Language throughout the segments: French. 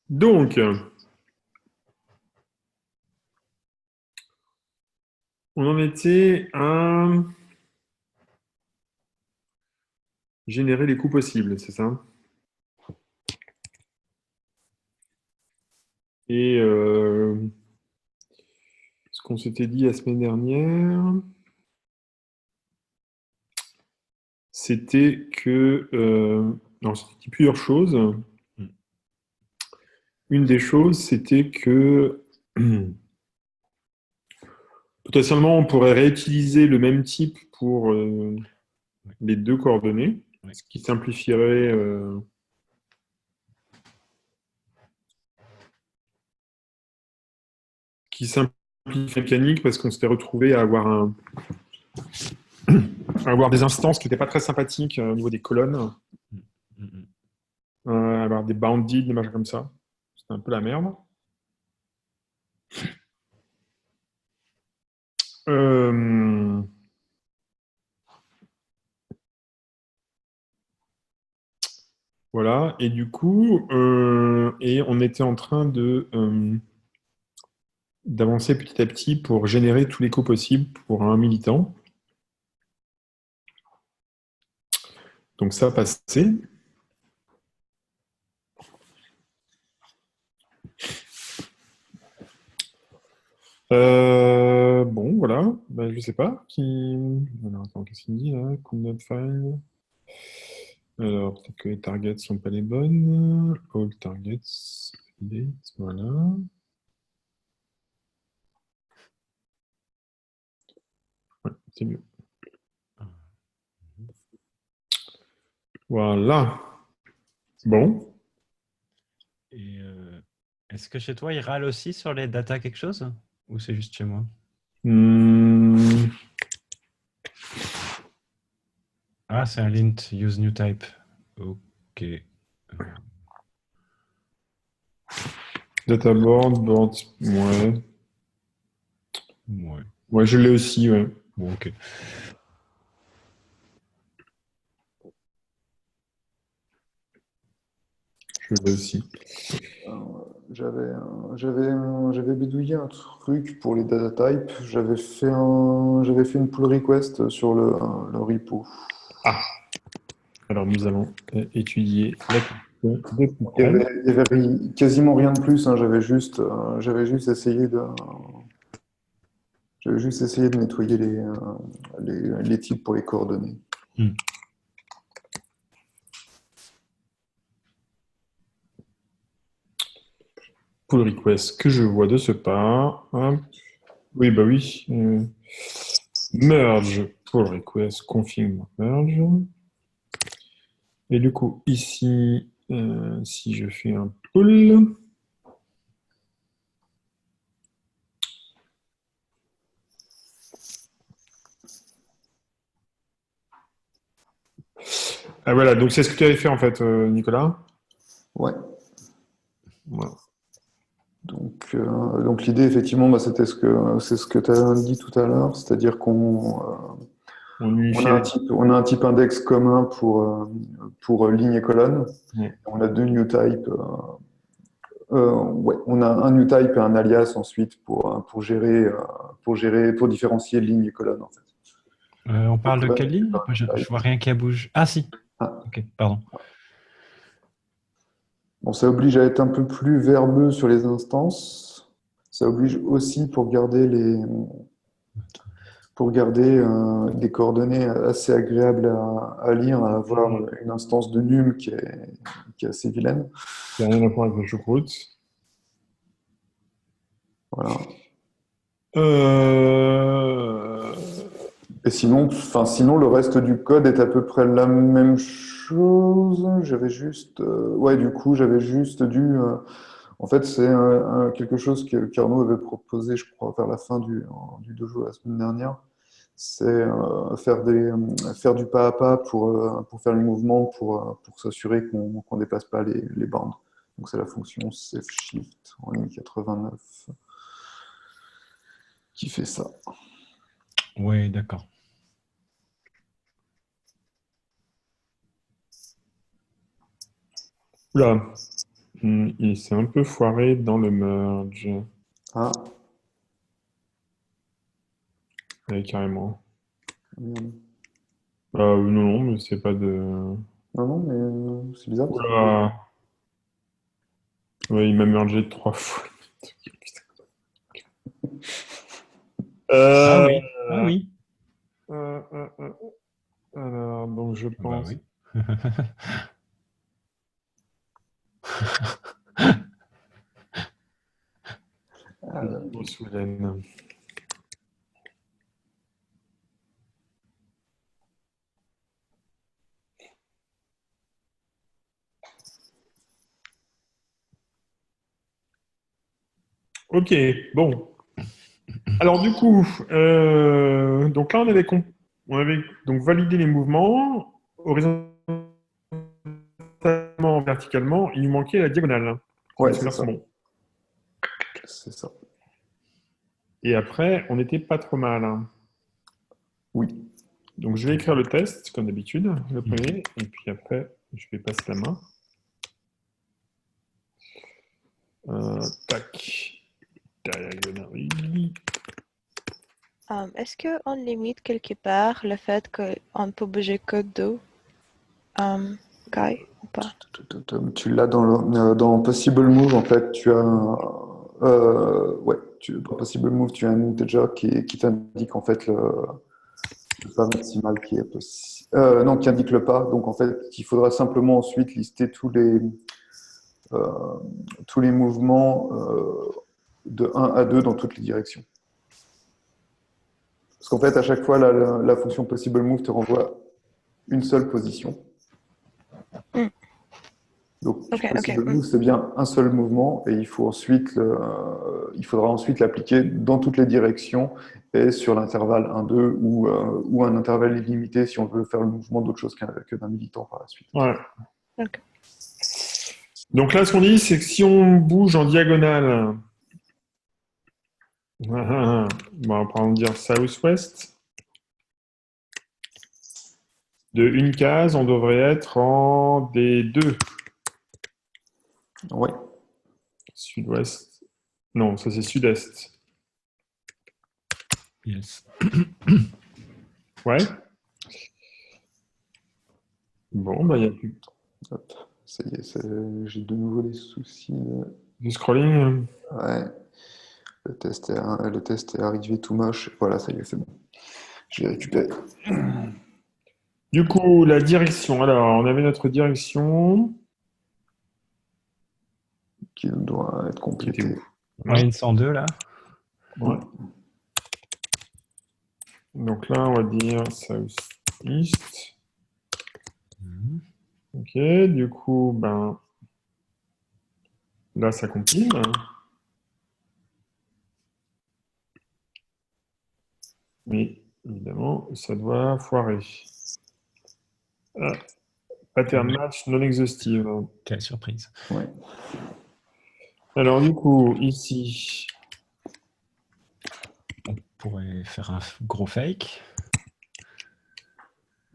Donc, on en était à générer les coûts possibles, c'est ça? Et ce qu'on s'était dit la semaine dernière, c'était que... non, c'était dit plusieurs choses. Mm. Une des choses, c'était que potentiellement, on pourrait réutiliser le même type pour Oui, les deux coordonnées, oui. ce qui simplifierait, qui simplifie la mécanique parce qu'on s'était retrouvé à à avoir des instances qui n'étaient pas très sympathiques au niveau des colonnes, Mm, mm, mm. avoir des bounded, des machins comme ça. C'était un peu la merde. Euh, voilà, et du coup, et on était en train d'avancer petit à petit pour générer tous les coûts possibles pour un militant. Donc ça passait. Bon, voilà. Ben, je sais pas. Alors, attends, qu'est-ce qu'il me dit là? Could not find. Alors, peut-être que les targets sont pas les bonnes. All targets. Delete, voilà. Ouais, c'est mieux. Ah, mhm. Voilà. Bon. Et est-ce que chez toi, il râle aussi sur les data quelque chose? Ou c'est juste chez moi? Hmm, Ah, c'est un lint, use new type. Ok. databoard, board. Ouais. Ouais. Ouais, je l'ai aussi, ouais. Bon, ok. Je l'ai aussi. Euh, j'avais bidouillé un truc pour les data types. J'avais fait une pull request sur le repo. Ah, alors nous allons étudier la question de plus Il y près. avait, quasiment rien de plus, hein. J'avais juste essayé de nettoyer les types pour les coordonnées. Hmm. Pull request que je vois de ce pas. Hop. Oui, bah oui. Merge pull request, config merge. Et du coup, ici, si je fais un pull, ah, voilà, donc c'est ce que tu avais fait en fait, Nicolas. Ouais. Voilà. Donc l'idée, effectivement, bah, c'est ce que tu as dit tout à l'heure, c'est-à-dire On on unifie a les... on a un type index commun pour ligne et colonne. Ouais. On a deux new types. Ouais, on a un new type et un alias ensuite pour différencier ligne et colonne en fait. On parle de Colonne, quelle c'est ligne? pas Moi, un new je vois type. rien qui bouge. Ah, si. Ah. Ok, pardon. Bon, ça oblige à être un peu plus verbeux sur les instances. Ça oblige aussi pour garder des coordonnées assez agréables à lire, à avoir une instance de num qui est assez vilaine. Il n'y a rien à voir avec la choucroute. Voilà. Euh, Sinon, le reste du code est à peu près la même chose. Ouais, du coup, j'avais juste en fait, c'est quelque chose qu'Arnaud avait proposé, je crois, vers la fin du dojo la semaine dernière. C'est faire du pas à pas pour faire le mouvement, pour s'assurer qu'on dépasse pas les bandes. Donc, c'est la fonction Safe Shift en ligne 89 qui fait ça. Ouais, d'accord. Oula. Il s'est un peu foiré dans le merge. Ah, Ouais, carrément. merde. Non, mais c'est pas de... Non, non, mais c'est bizarre. Parce que... Oula. Ouais, il m'a mergé 3 fois. Ah Euh, oui, ah oui. euh, euh, euh, alors, donc je Bah pense... oui. Ah, Soulen. Ok, bon. Alors du coup, donc là on avait donc validé les mouvements horizontalement, verticalement. Il nous manquait la diagonale. ouais, Jusque-là, c'est c'est ça. bon. C'est ça. Et après, on n'était pas trop mal. Oui. Donc je vais écrire le test, comme d'habitude, le premier, et puis après, je vais passer la main. Tac. Diagonally. Est-ce qu'on limite quelque part le fait qu'on ne peut bouger que deux Guy ou pas? Tu l'as dans Possible Move, en fait, tu as ouais, dans Possible Move, tu as un integer qui t'indique en fait le pas maximal qui est possible. Non, qui indique le pas. Donc en fait, il faudra simplement ensuite lister tous les mouvements de 1 à 2 dans toutes les directions. Parce qu'en fait, à chaque fois, la fonction Possible Move te renvoie une seule position. Mm. Donc, Ok, Possible ok. Move, c'est bien un seul mouvement et il faudra ensuite l'appliquer dans toutes les directions et sur l'intervalle 1-2 ou un intervalle illimité si on veut faire le mouvement d'autre chose que d'un militant par la suite. Ouais. Ok. Donc là, ce qu'on dit, c'est que si on bouge en diagonale, bon, on va prendre dire south-west, de une case, on devrait être en D2. Ouais. Sud-ouest. Non, ça c'est sud-est. Yes. Ouais. Bon, bah, il y a plus Hop. Ça y est, j'ai de nouveau des soucis. du scrolling. Ouais. Le test est arrivé tout moche. Voilà, ça y est, c'est bon. Je l'ai récupéré. Du coup, la direction. Alors, on avait notre direction Qui doit être qui était complétée. où? Ouais, une 102 là. Ouais. Donc là, on va dire south-east. Mhm. Ok, du coup, ben, là, ça compile. Mais évidemment, ça doit foirer. Ah, pattern match non exhaustive. Quelle surprise. Ouais. Alors, du coup, ici, On pourrait faire un gros fake.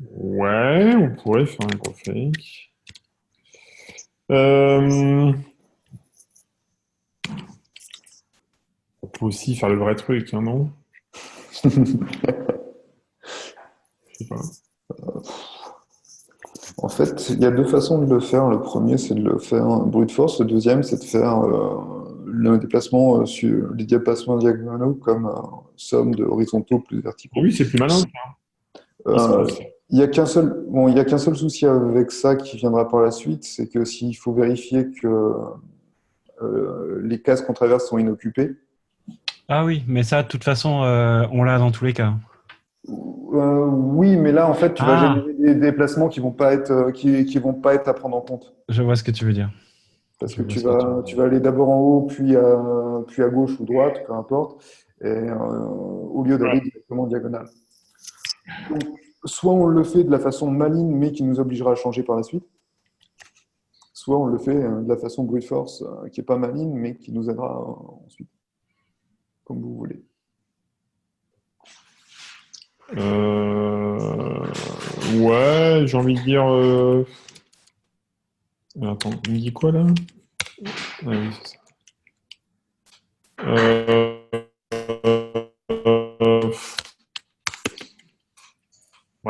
ouais, on pourrait faire un gros fake. On peut aussi faire le vrai truc, hein, non? Je sais pas. En fait, il y a deux façons de le faire. Le premier, c'est de le faire brute force. Le deuxième, c'est de faire le déplacement sur les déplacements diagonaux comme somme de horizontaux plus verticaux. Oui, c'est plus malin. Euh, il y a qu'un seul souci avec ça qui viendra par la suite, c'est que s'il faut vérifier que les cases qu'on traverse sont inoccupées, Ah oui, mais ça, de toute façon, on l'a dans tous les cas. oui, mais là, en fait, tu vas Ah, générer des déplacements qui vont pas être, qui vont pas être à prendre en compte. je vois ce que tu veux dire. Parce Je que vois ce que tu veux tu dire. vas aller d'abord en haut, puis à gauche ou droite, peu importe, et, au lieu d'aller Ouais. directement en diagonale. Donc, soit on le fait de la façon maligne, mais qui nous obligera à changer par la suite, soit on le fait de la façon brute force, qui n'est pas maligne, mais qui nous aidera ensuite, comme vous voulez. Ouais, j'ai envie de dire. Attends, il me dit quoi là? Ah oui, c'est ça. Euh,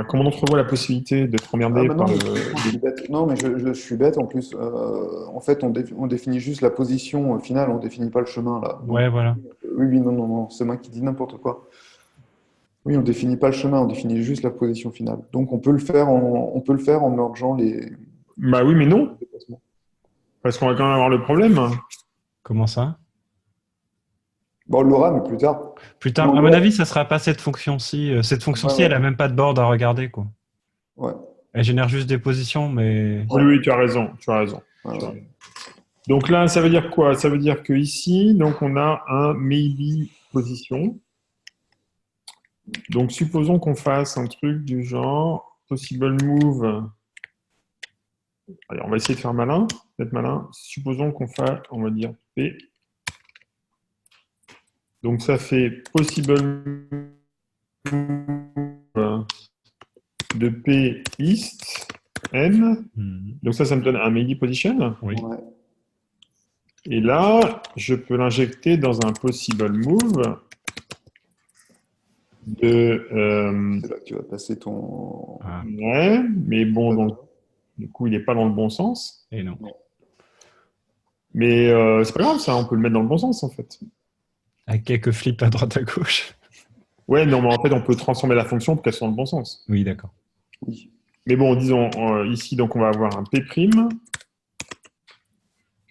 comment on entrevoit la possibilité d'être emmerdé bah par non, le... je suis bête. Non, mais je suis bête en plus. En fait, on définit juste la position finale, on définit pas le chemin là. Donc, Ouais, voilà. oui, oui, non, non, non, c'est moi qui dis n'importe quoi. Oui, on définit pas le chemin, on définit juste la position finale. Donc on peut le faire en mergeant les Bah oui, mais non, déplacements. parce qu'on va quand même avoir le problème. Comment ça? Bon, on l'aura, mais plus tard. Plus Mais tard, on à mon l'aura. avis, ça sera pas cette fonction-ci. Cette Ouais, fonction-ci, elle a ouais, même pas de board à regarder, quoi. ouais, Elle génère juste des positions, mais Oui, oui, tu as raison, tu as raison. ouais, Tu as ouais. raison. Donc là, ça veut dire quoi? Ça veut dire que ici, donc on a un maybe position. Donc supposons qu'on fasse un truc du genre possible move. Allez, on va essayer de faire malin, d'être malin. Supposons qu'on fasse, on va dire P. Donc ça fait possible move de P east N. Donc ça me donne un maybe position. oui. Ouais. Et là, je peux l'injecter dans un possible move de... C'est là que tu vas passer ton. Ah, ouais, mais bon, donc, du coup, il n'est pas dans le bon sens. et non. Mais c'est pas grave, ça, on peut le mettre dans le bon sens, en fait. Avec quelques flips à droite à gauche. Ouais, non, mais en fait, on peut transformer la fonction pour qu'elle soit dans le bon sens. Oui, d'accord. Oui. Mais bon, disons, ici, donc, on va avoir un P', qui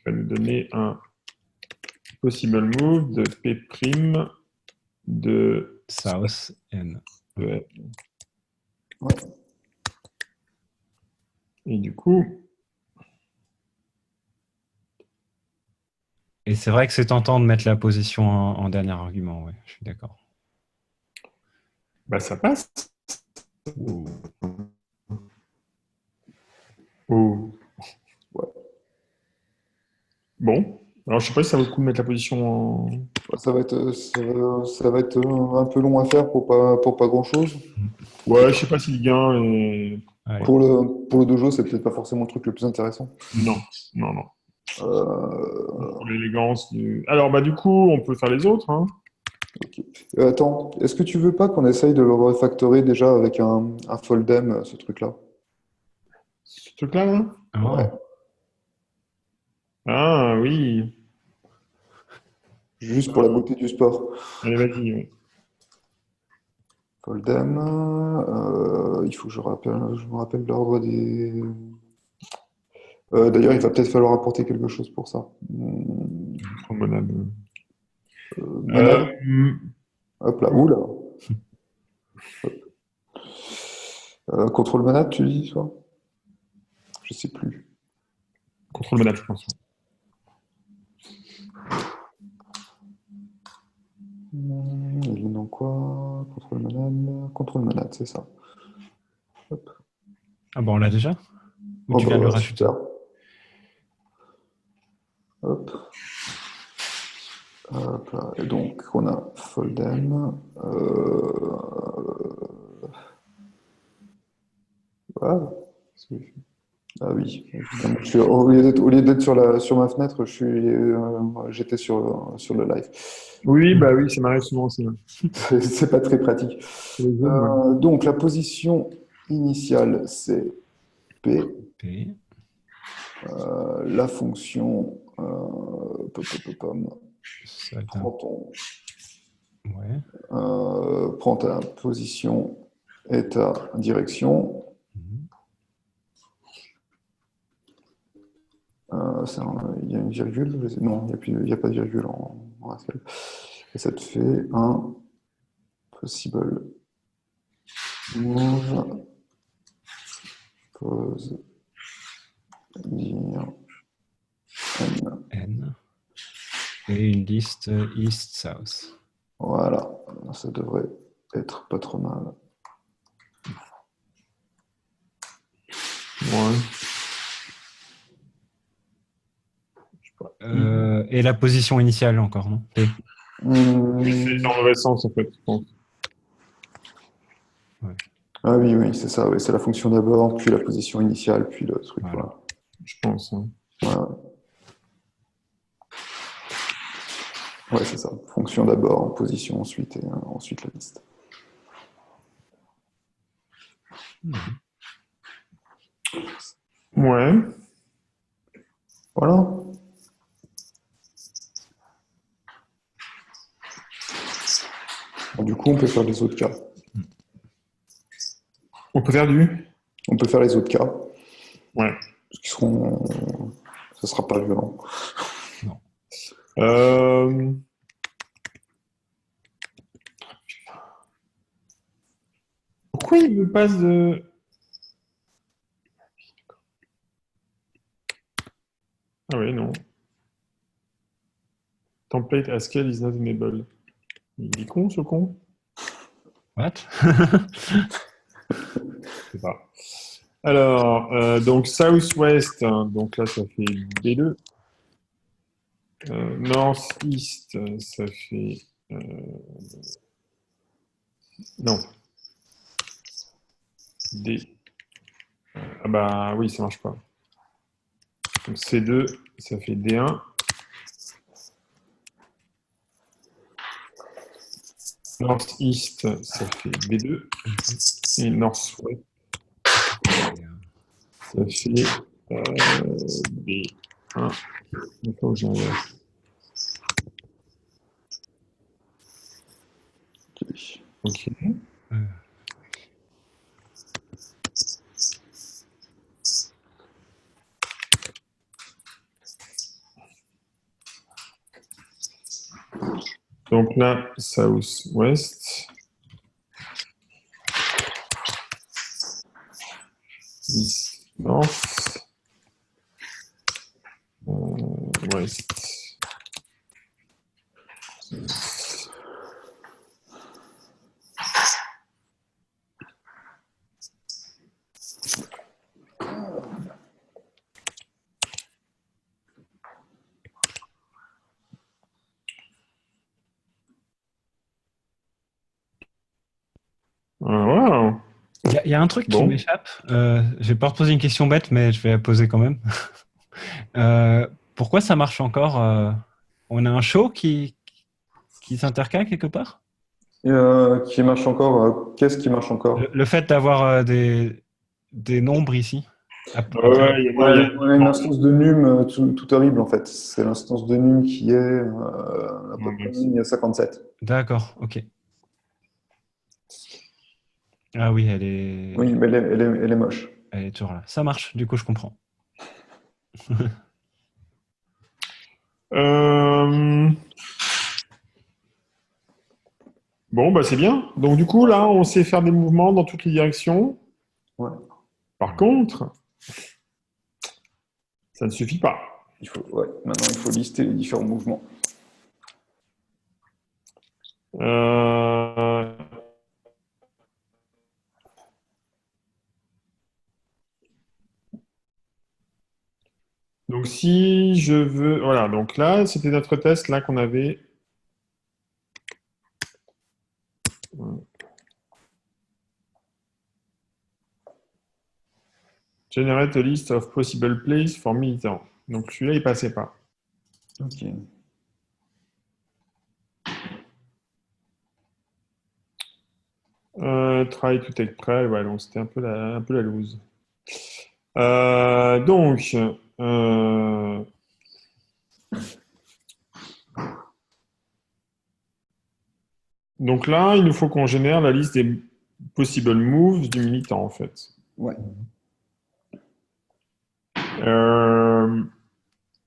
va nous donner un possible move de P' de... South N. de- Ouais. Et du coup, Et c'est vrai que c'est tentant de mettre la position en dernier argument, ouais, je suis d'accord. bah, ça passe. Ouh. Oh. Ouais. Bon. Alors, je sais pas si ça vaut le coup de mettre la position en... Ouais, ça va être un peu long à faire pour pas grand-chose. Ouais, je sais pas si le gain est... Allez. Pour le dojo, c'est peut-être pas forcément le truc le plus intéressant. Non, non, non. Euh, Pour l'élégance du... Alors, bah, du coup, on peut faire les autres, hein. ok. Attends, est-ce que tu veux pas qu'on essaye de le refactorer déjà avec un foldem, ce truc-là? Ce truc-là, là? Ah, Ouais. Ah, oui. Juste pour la beauté du sport. Allez, vas-y. Ouais. Foldem, il faut que je me rappelle l'ordre des. D'ailleurs, il va peut-être falloir apporter quelque chose pour ça. Trop monade. Monade, Euh, hop là, oula. Contrôle monade, tu dis, toi? Je sais plus. contrôle monade, je pense. Il est dans quoi? Contrôle monade, c'est ça. Hop. Ah bon, on l'a déjà? Ou Oh, tu viens de le bah, rajouter? super. Hop. Hop là. Et donc, on a Foldem. Voilà. Ah oui, évidemment. Au lieu d'être sur ma fenêtre, j'étais sur le live. Oui, bah oui, ça m'arrive souvent aussi. C'est pas très pratique. Sur les Zoom, ouais. Donc, la position initiale, c'est P. P. La fonction, Ça va être un- prends ton, Ouais. prends ta position et ta direction. Mhm. Il y a une virgule? Non, il n'y a pas de virgule en Haskell. Et ça te fait un possible move, pose, dire, N. N. Et une liste East-South. Voilà, ça devrait être pas trop mal. Ouais. Et la position initiale encore, non? P. C'est dans le mauvais sens, en fait, je pense. Ah oui, oui, c'est ça, oui, c'est la fonction d'abord, puis la position initiale, puis le truc. Voilà. Voilà. Je pense. Hein. Voilà. Ouais, c'est ça. Fonction d'abord, position ensuite, et ensuite la liste. Ouais. Voilà. Bon, du coup, on peut faire les autres cas. On peut faire du? On peut faire les autres cas, Ouais. parce qu'ils seront... Ça sera pas violent. Euh... Pourquoi il me passe de... Ah oui, non. Template Haskell is not enabled. Il est con, ce con? What? Je sais pas. Alors, donc Southwest, hein, donc là, ça fait B2. Northeast, ça fait... non. D. Ah bah oui, ça marche pas. Donc C2, ça fait D1. Northeast, ça fait B2. Et Northwest, ça fait B1. Il faut que j'inverse. Ok. Donc là, Southwest. East, North. West. Wow. Il y a un truc qui Bon. m'échappe. Je vais pas reposer une question bête, mais je vais la poser quand même. Pourquoi ça marche encore on a un show qui s'intercale quelque part? Qui marche encore qu'est-ce qui marche encore? Le fait d'avoir des nombres ici. Ouais, il y a On a une instance de num tout horrible en fait. C'est l'instance de num qui est à peu près ligne 57. D'accord, ok. Ah oui, elle est... Oui, mais elle est moche. elle est toujours là. Ça marche, du coup, je comprends. Bon, bah c'est bien. Donc du coup, là, on sait faire des mouvements dans toutes les directions. Ouais. Par contre, ça ne suffit pas. Maintenant, il faut lister les différents mouvements. Euh, Donc si je veux... Voilà, donc là, c'était notre test là qu'on avait. Generate a list of possible plays for militants. Donc celui-là, il passait pas. Ok. Try to take prey, ouais, donc c'était un peu la loose. Donc, donc là, il nous faut qu'on génère la liste des possible moves du militant, en fait. Ouais.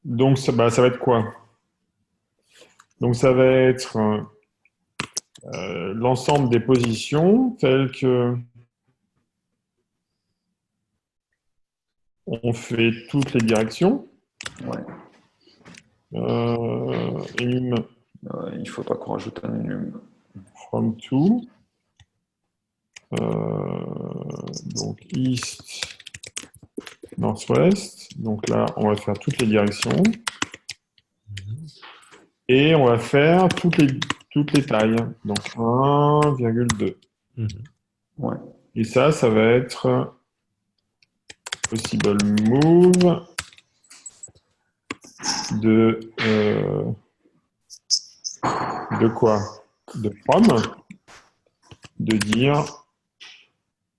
Donc, ça va être quoi? Donc, ça va être l'ensemble des positions telles que on fait toutes les directions. Ouais. Enum Il faudra qu'on rajoute un enum. from to. Donc, east, northwest. Donc là, on va faire toutes les directions. Et on va faire toutes les tailles. Donc 1,2. Ouais. Et ça va être possible move de De quoi? De from, de dire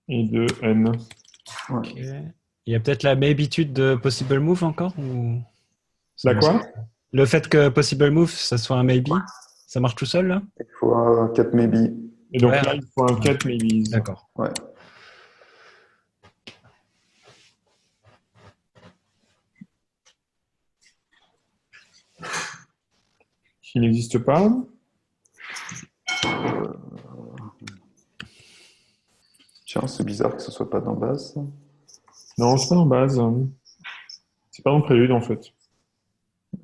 et de n. Ouais. Ok. Il y a peut-être la maybitude de possible move encore ou... La quoi? Le fait que possible move, ça soit un maybe, ça marche tout seul là? Il faut un 4 maybe. Et donc Ouais. là, il faut un 4 maybes. D'accord. Ouais. Qui n'existe pas. Tiens, c'est bizarre que ce soit pas dans base. Ça. Non, c'est pas en base. C'est pas dans prélude en fait.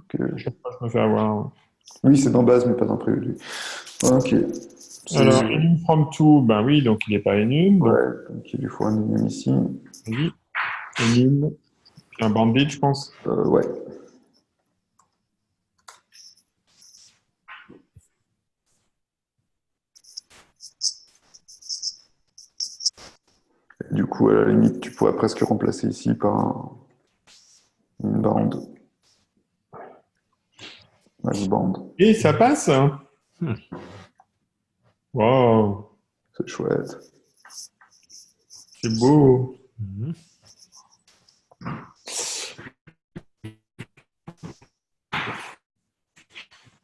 Que- Je sais pas, je me fais avoir. Oui, c'est dans base, mais pas dans prélude. Ok. C'est- Alors, enum from to, ben oui, donc il n'est pas enum. Donc, Ouais, donc il lui faut un enum ici. vas-y. Enum. Un bandit, je pense. Ouais. Et du coup, à la limite, tu pourrais presque remplacer ici par une bande. Max band. Et ça passe. Hmm. Wow, C'est chouette. c'est beau. Mhm.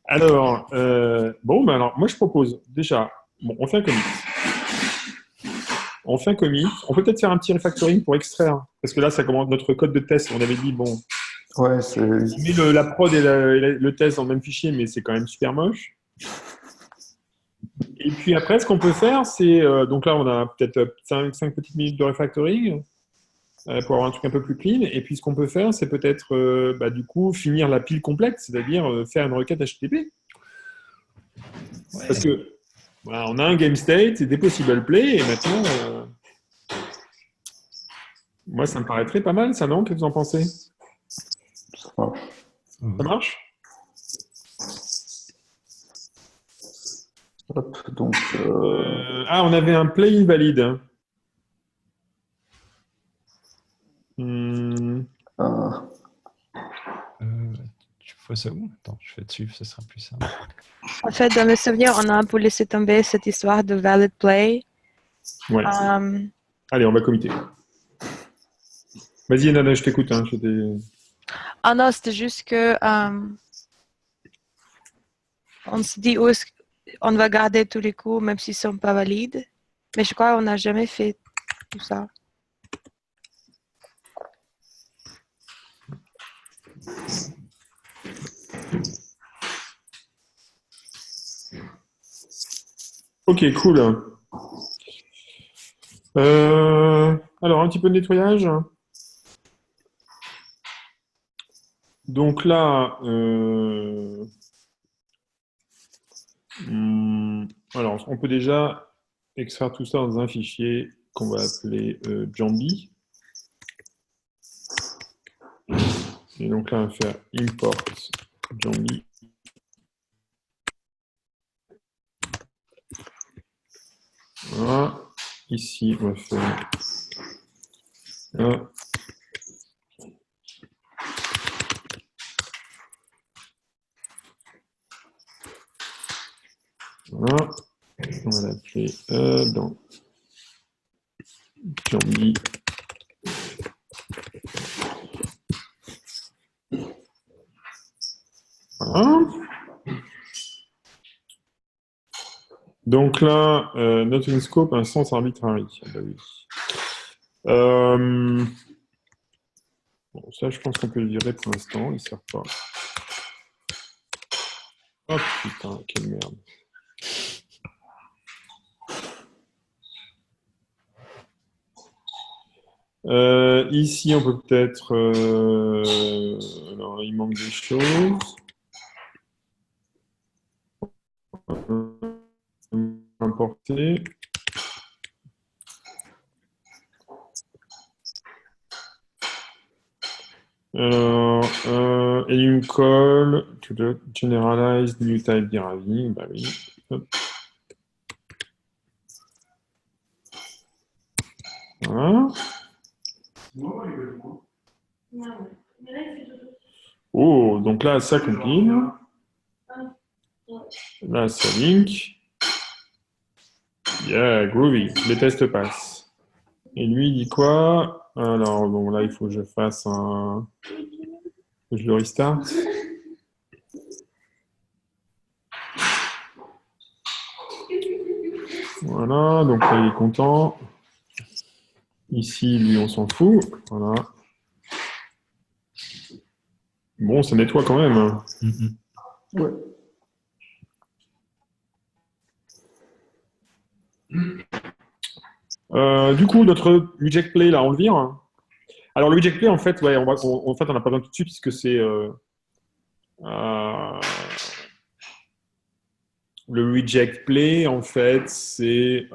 Alors, bon, ben alors, moi je propose déjà, bon, on fait un commit. On fait un commit. On peut peut-être faire un petit refactoring pour extraire, parce que là, ça commence notre code de test. On avait dit, bon, Ouais, c'est. on met la prod et le test dans le même fichier, mais c'est quand même super moche. Et puis après, ce qu'on peut faire, c'est, donc là, on a peut-être 5 petites minutes de refactoring pour avoir un truc un peu plus clean. Et puis, ce qu'on peut faire, c'est peut-être, du coup, finir la pile complète, c'est-à-dire faire une requête HTTP. Ouais. Parce que voilà, on a un game state, des possible play, et maintenant, moi, ça me paraîtrait pas mal, ça, non? Qu'est-ce que vous en pensez? Ça marche. Ça marche? Hop, donc. Ah, on avait un play invalide. Hmm, un- Tu vois ça où? Attends, je fais dessus, ce sera plus simple. En fait, dans mes souvenirs, on a un peu laissé tomber cette histoire de valid play. ouais. Euh, Allez, on va committer. Vas-y, Nana, je t'écoute. Hein, Ah non, c'était juste que on se dit où on va garder tous les coups, même s'ils ne sont pas valides. Mais je crois qu'on n'a jamais fait tout ça. Ok, cool. Alors, un petit peu de nettoyage. Donc là, alors, on peut déjà extraire tout ça dans un fichier qu'on va appeler Jambi. Et donc là, on va faire import Jambi. Voilà. Ici, on va faire voilà. On va l'appeler dans Jambi. Voilà. Donc là, not in scope, un sens arbitrary. Ah bah oui. Bon, ça, je pense qu'on peut le virer pour l'instant, il ne sert pas. Oh putain, quelle merde. Ici, on peut peut-être... alors, il manque des choses. Importer. Alors, enum call to the generalized new type deriving. Bah oui. Hop. Voilà. Oh, donc là, ça compile. Là, c'est link. Yeah, groovy. Les tests passent. Et lui, il dit quoi? Alors, bon, là, il faut que je fasse un... Je le restart. Voilà, donc là, il est content. Ici, lui, on s'en fout. Voilà. Bon, ça nettoie quand même. Hein. Ouais. Du coup, notre reject play, là, on le vire. Alors, le reject play, en fait, ouais, en fait, on n'a pas besoin tout de suite puisque c'est le reject play, en fait, c'est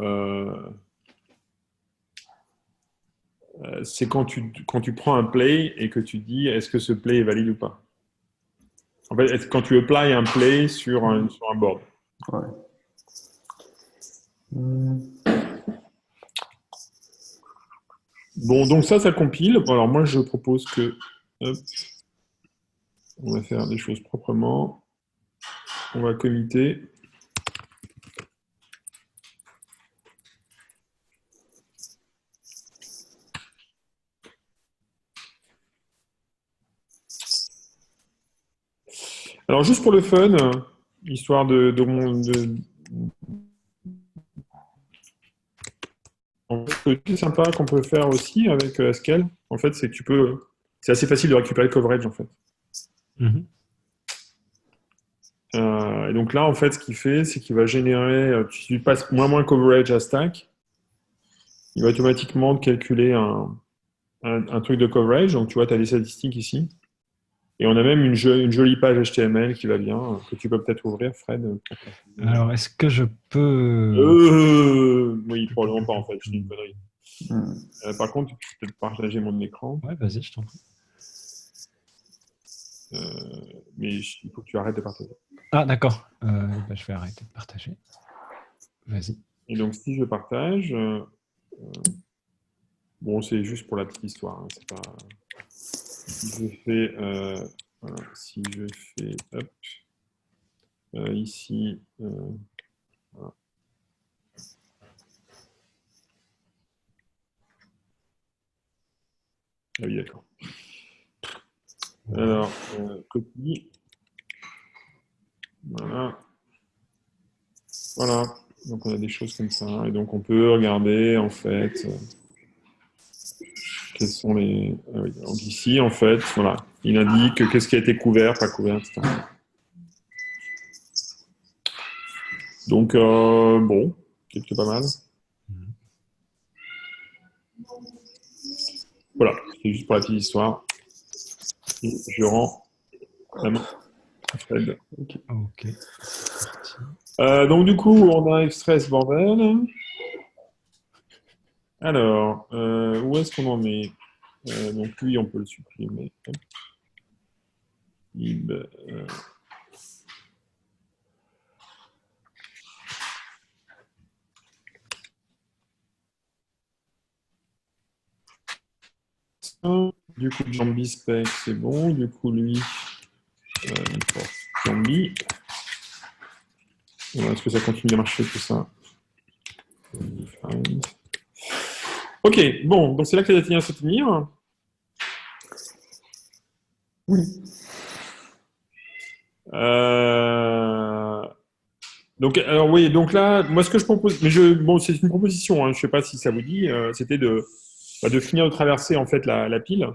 quand tu prends un play et que tu dis est-ce que ce play est valide ou pas. En fait, quand tu apply un play sur un board. Ouais. Bon, donc ça compile. Alors moi, je propose que... Hop, on va faire des choses proprement. On va committer. Alors juste pour le fun, histoire En fait, le truc sympa qu'on peut faire aussi avec SQL, en fait, c'est que c'est assez facile de récupérer le coverage, en fait. Et donc là, en fait, ce qu'il fait, c'est qu'il va générer, tu passes moins coverage à stack, il va automatiquement te calculer un truc de coverage. Donc tu vois, tu as les statistiques ici. Et on a même une jolie page HTML qui va bien, que tu peux peut-être ouvrir, Fred. Alors, est-ce que je peux... Oui, probablement pas, en fait, je dis une connerie. Par contre, je peux peut-être partager mon écran. Ouais, vas-y, je t'en prie. Mais il faut que tu arrêtes de partager. Ah, d'accord. Bah, je vais arrêter de partager. Vas-y. Et donc, si je partage, bon, c'est juste pour la petite histoire. Hein, c'est pas... Si je fais, voilà, si je fais, hop, ici, voilà. Ah oui, d'accord. Alors, copie. Voilà. Voilà. Donc, on a des choses comme ça. Et donc, on peut regarder, en fait, quels sont les... Ah oui, donc ici, en fait, voilà. Il indique qu'est-ce qui a été couvert, pas couvert, etc. Donc, bon, c'est plutôt pas mal. Voilà, c'est juste pour la petite histoire. Et je rends la main à Fred. Ok. Donc, du coup, on a extrait ce bordel. Alors, où est-ce qu'on en est? Donc, lui, on peut le supprimer. Hop. Lib, Du coup, Jambi spec, c'est bon. Du coup, lui, Jambi. Est-ce que ça continue à marcher tout ça? Ok, bon, donc c'est là que les Athéniens se tenir. Oui. Donc, alors oui, donc là, moi ce que je propose, mais bon, c'est une proposition, hein, je ne sais pas si ça vous dit, c'était de finir de traverser en fait la pile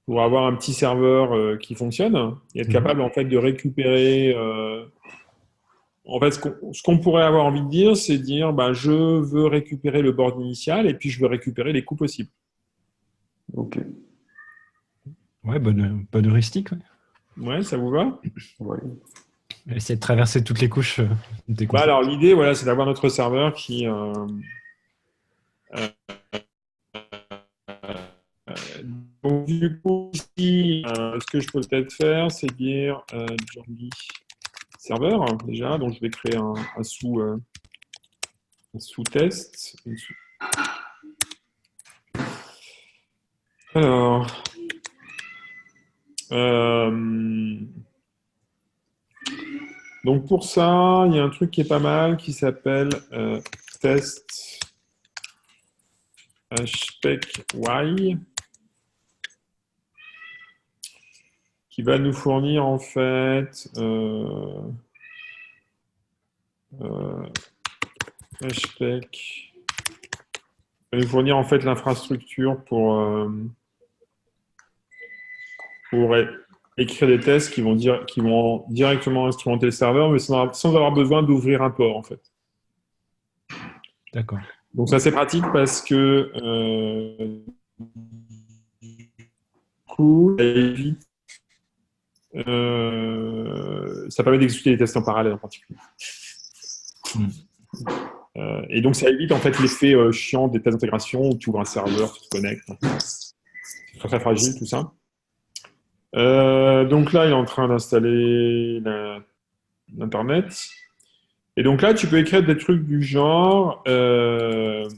pour avoir un petit serveur qui fonctionne et être capable en fait de récupérer. En fait, ce qu'on pourrait avoir envie de dire, c'est dire, je veux récupérer le board initial et puis je veux récupérer les coûts possibles. Ok. Ouais, bonne heuristique. Ouais, ça vous va? Ouais. Essayer de traverser toutes les couches des concepts. Alors l'idée, voilà, c'est d'avoir notre serveur qui donc du coup ici, ce que je peux peut-être faire, c'est dire Jambi serveur déjà, donc je vais créer un sous-test. Alors, Donc pour ça, il y a un truc qui est pas mal qui s'appelle test HPEC-Y qui va nous fournir en fait HPEC va nous fournir en fait l'infrastructure pour écrire des tests qui vont directement instrumenter le serveur, mais sans avoir besoin d'ouvrir un port en fait. D'accord. Donc ça c'est pratique parce que du coup, ça permet d'exécuter les tests en parallèle en particulier. Et donc ça évite en fait l'effet chiant des tests d'intégration où tu ouvres un serveur, tu te connectes. C'est très, très fragile tout ça. Donc là, il est en train d'installer l'Internet. Et donc là, tu peux écrire des trucs du genre. On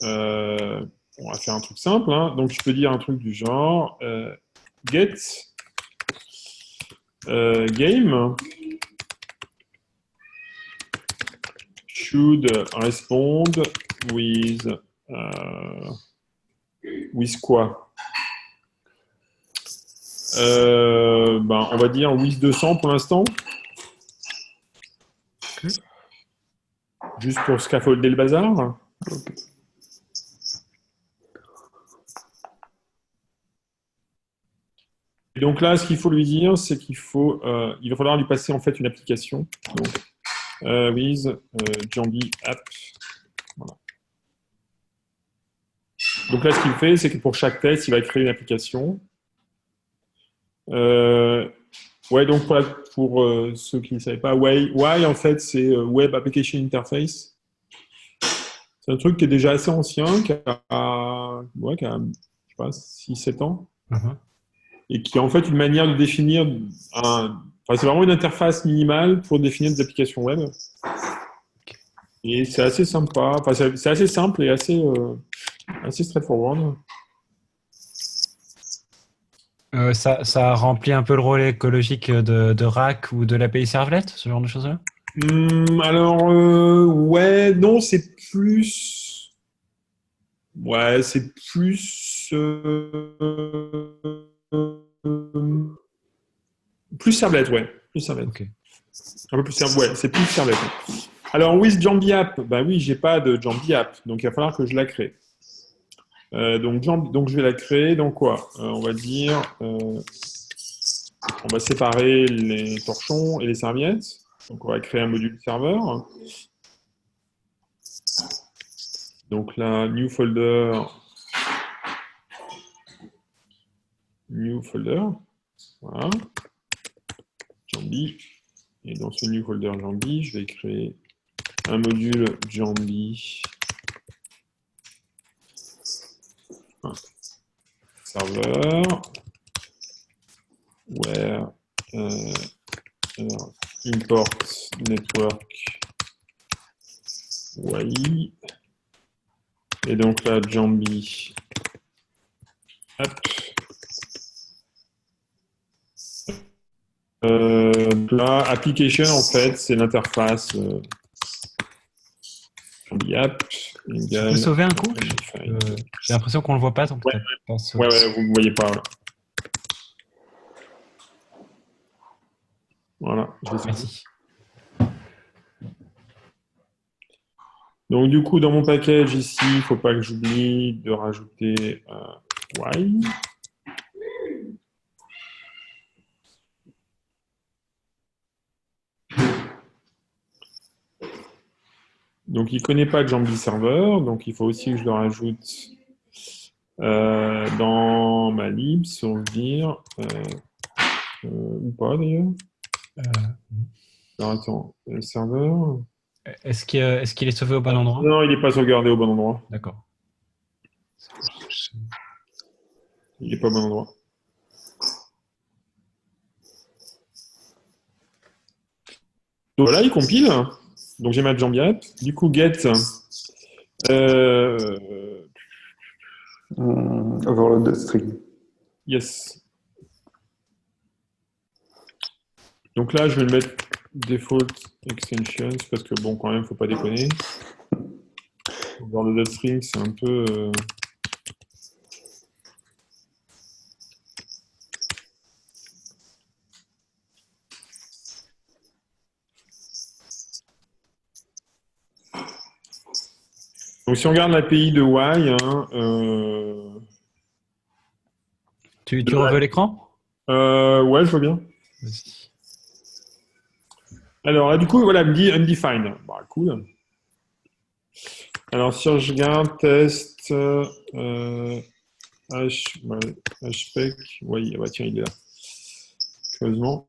va faire un truc simple. Hein. Donc tu peux dire un truc du genre get game should respond with quoi? On va dire with 200 pour l'instant. Juste pour scaffolder le bazar. Ok. Et donc là, ce qu'il faut lui dire, c'est il va falloir lui passer en fait une application. Donc, with Jambi app. Voilà. Donc là, ce qu'il fait, c'est que pour chaque test, il va créer une application. Donc pour ceux qui ne savaient pas, Y en fait, c'est Web Application Interface. C'est un truc qui est déjà assez ancien, qui a je sais pas, 6-7 ans. Et qui est en fait une manière de définir c'est vraiment une interface minimale pour définir des applications web. Et c'est assez sympa. Enfin, c'est assez simple et assez straightforward. Ça remplit un peu le rôle écologique de Rack ou de l'API Servlet, ce genre de choses-là? Non, c'est plus... Ouais, c'est plus... Plus Servlet, ouais. Plus Servlet. Okay. Un peu plus Servlet, ouais, c'est plus Servlet. Alors, with Jambi App, oui, j'ai pas de Jambi App, donc il va falloir que je la crée. Donc je vais la créer. Donc quoi on va dire, on va séparer les torchons et les serviettes. Donc on va créer un module serveur. Donc là, new folder. Voilà. Jambi. Et dans ce new folder Jambi, je vais créer un module Jambi. Serveur, where import network y, et donc là Jambi app. Là, application en fait, c'est l'interface Jambi app. Tu peux sauver un coup? J'ai l'impression qu'on le voit pas, donc ouais, vous ne voyez pas. Voilà. Merci. Donc du coup, dans mon package ici, il ne faut pas que j'oublie de rajouter Y. Donc il ne connaît pas Jambi Server, donc il faut aussi que je le rajoute dans ma lib, sauvedir, ou pas d'ailleurs. Alors attends, le serveur. Est-ce qu'il est sauvé au bon endroit? Non, il n'est pas sauvegardé au bon endroit. D'accord. Il n'est pas au bon endroit. Donc voilà, il compile. Donc j'ai ma Jambi app. Du coup, get. Overload string. Yes. Donc là, je vais le mettre default extensions parce que bon, quand même, faut pas déconner. Dans le string, c'est un peu. Donc si on regarde l'API de Y, hein, Tu revois l'écran? ouais, je vois bien. Vas-y. Alors là, du coup, voilà, elle me dit undefined. Bah, cool. Alors, si je regarde test HPEC, oui, bah, tiens, il est là. Curieusement.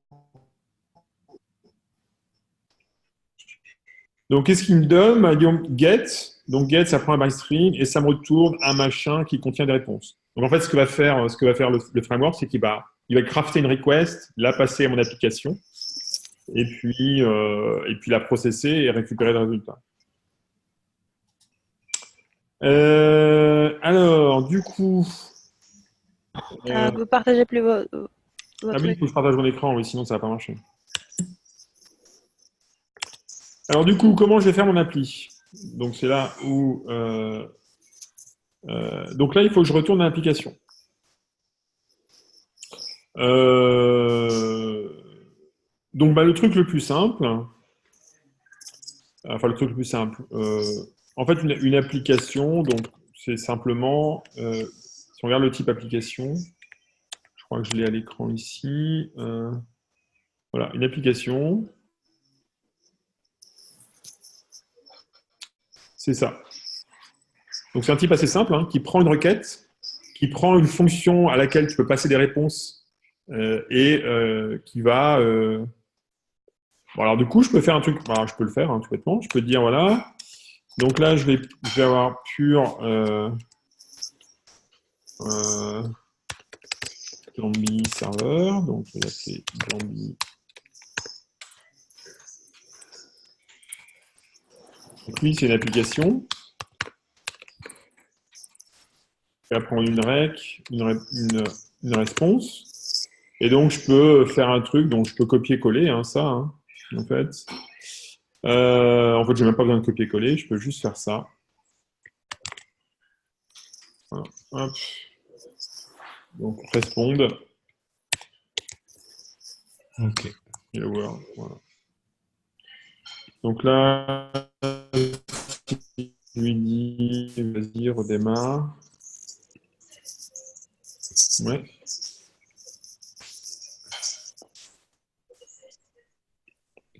Donc, qu'est-ce qu'il me donne? Bah, disons, get. Donc, get, ça prend un bystring et ça me retourne un machin qui contient des réponses. Donc, en fait, ce que va faire le framework, c'est qu'il va crafter une request, la passer à mon application et puis la processer et récupérer le résultat. Alors, du coup. Vous partagez plus votre Ah oui, il faut que je partage mon écran, oui, sinon ça ne va pas marcher. Alors, du coup, comment je vais faire mon appli? Donc, c'est là où. Donc là, il faut que je retourne à l'application. Donc, bah, le truc le plus simple. Enfin, le truc le plus simple. En fait, une application, donc c'est simplement. Si on regarde le type application, je crois que je l'ai à l'écran ici. Voilà, une application. C'est ça. Donc c'est un type assez simple hein, qui prend une requête, qui prend une fonction à laquelle tu peux passer des réponses et qui va. Bon, alors du coup, je peux faire un truc. Alors, je peux le faire hein, tout bêtement. Je peux dire voilà. Donc là, je vais avoir pure Gambi serveur. Donc je vais l'appeler Gambi. Donc lui, c'est une application. Il va prendre une rec, une réponse. Et donc, je peux faire un truc, donc je peux copier-coller, hein, ça, hein, en fait. En fait, je n'ai même pas besoin de copier-coller, je peux juste faire ça. Voilà. Hop. Donc, respond. Ok. Hello world, voilà. Donc là, je lui dis, vas-y, redémarre. Ouais.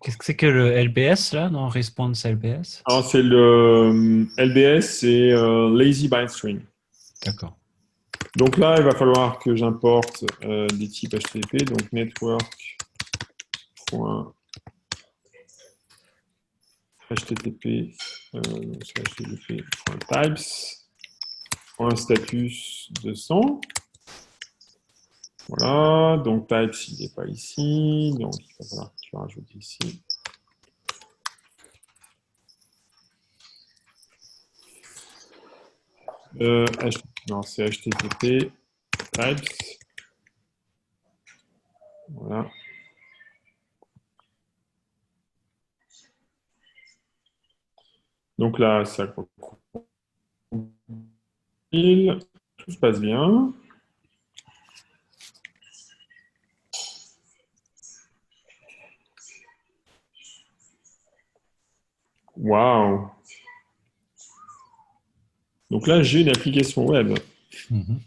Qu'est-ce que c'est que le LBS là, dans Response LBS? Alors, c'est le LBS, c'est Lazy Byte String. D'accord. Donc là, il va falloir que j'importe des types HTTP, donc network.http types.status 200. Voilà, donc types, il n'est pas ici, donc il va falloir que tu rajoutes ici. Non, c'est http types. Voilà. Donc là, ça compile, tout se passe bien. Waouh! Donc là, j'ai une application web. Mhm.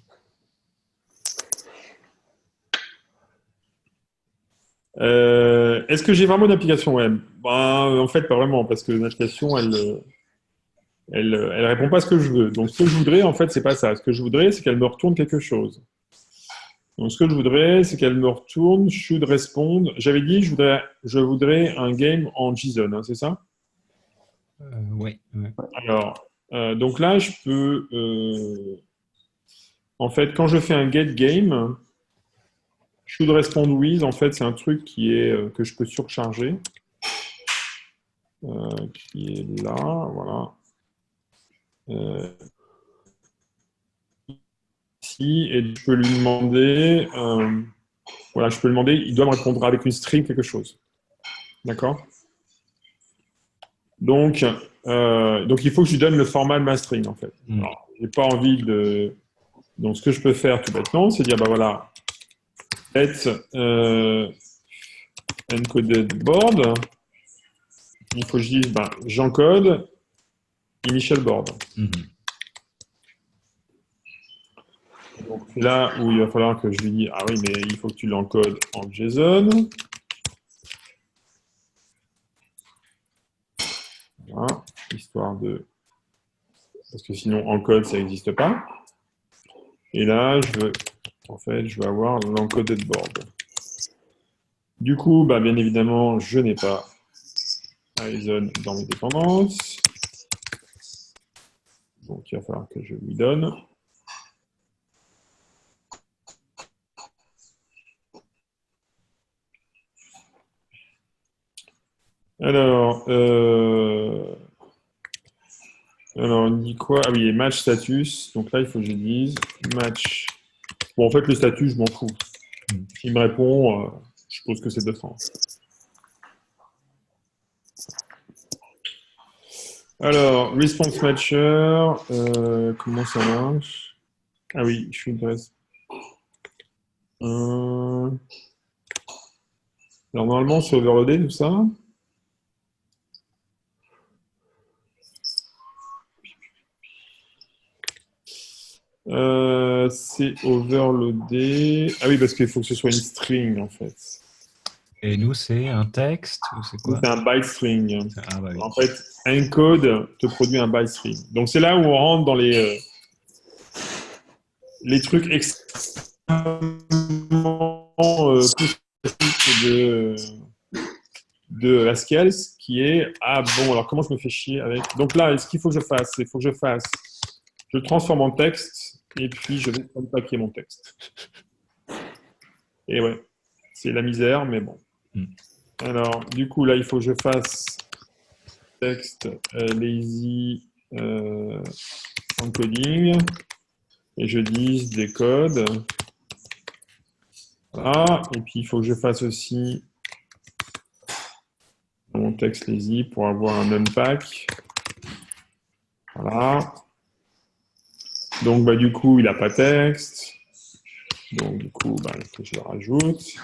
Est-ce que j'ai vraiment une application web? Bah, en fait, pas vraiment, parce que l'application, elle répond pas à ce que je veux. Donc, ce que je voudrais, en fait, c'est pas ça. Ce que je voudrais, c'est qu'elle me retourne quelque chose. Donc, ce que je voudrais, c'est qu'elle me retourne should respond. J'avais dit, je voudrais un game en JSON, hein, c'est ça? Oui. Alors, donc là, je peux... en fait, quand je fais un get game, should respond with, en fait, c'est un truc que je peux surcharger. Qui est là, voilà. Ici, et je peux lui demander Voilà, je peux lui demander, il doit me répondre avec une string quelque chose. D'accord? Donc, il faut que je lui donne le format de ma string, en fait. Alors, j'ai pas envie de... Donc, ce que je peux faire tout bêtement, c'est dire, bah voilà, let encoded board. Il faut que je dise, bah, j'encode initial board. Donc, c'est là où il va falloir que je lui dise, ah oui, mais il faut que tu l'encodes en JSON. Voilà, histoire de... Parce que sinon, encode, ça n'existe pas. Et là, je veux avoir l'encoded board. Du coup, bah, bien évidemment, je n'ai pas JSON dans mes dépendances. Donc, il va falloir que je lui donne. Alors, on dit quoi? Ah oui, et match status. Donc là, il faut que je dise match. Bon, en fait, le statut, je m'en fous. Il me répond, je suppose que c'est 200. Alors, response matcher, comment ça marche? Ah oui, je suis intéressé. Alors, normalement, c'est overloadé, tout ça. C'est overloadé. Ah oui, parce qu'il faut que ce soit une string, en fait. Et nous, c'est un texte ou c'est quoi? C'est un byte string. Ah, bah oui. En fait, encode te produit un byte string. Donc, c'est là où on rentre dans les trucs extrêmement plus de Haskell, qui est, ah bon, alors comment je me fais chier avec... Donc là, ce qu'il faut que je fasse, il faut que je le transforme en texte, et puis je vais sur le papier mon texte. Et ouais, c'est la misère, mais bon. Alors, du coup, là, il faut que je fasse texte lazy encoding, et je dise des codes. Voilà, et puis il faut que je fasse aussi mon texte lazy pour avoir un unpack. Voilà. Donc, bah, du coup, il n'a pas texte. Donc, du coup, bah, il faut que je le rajoute.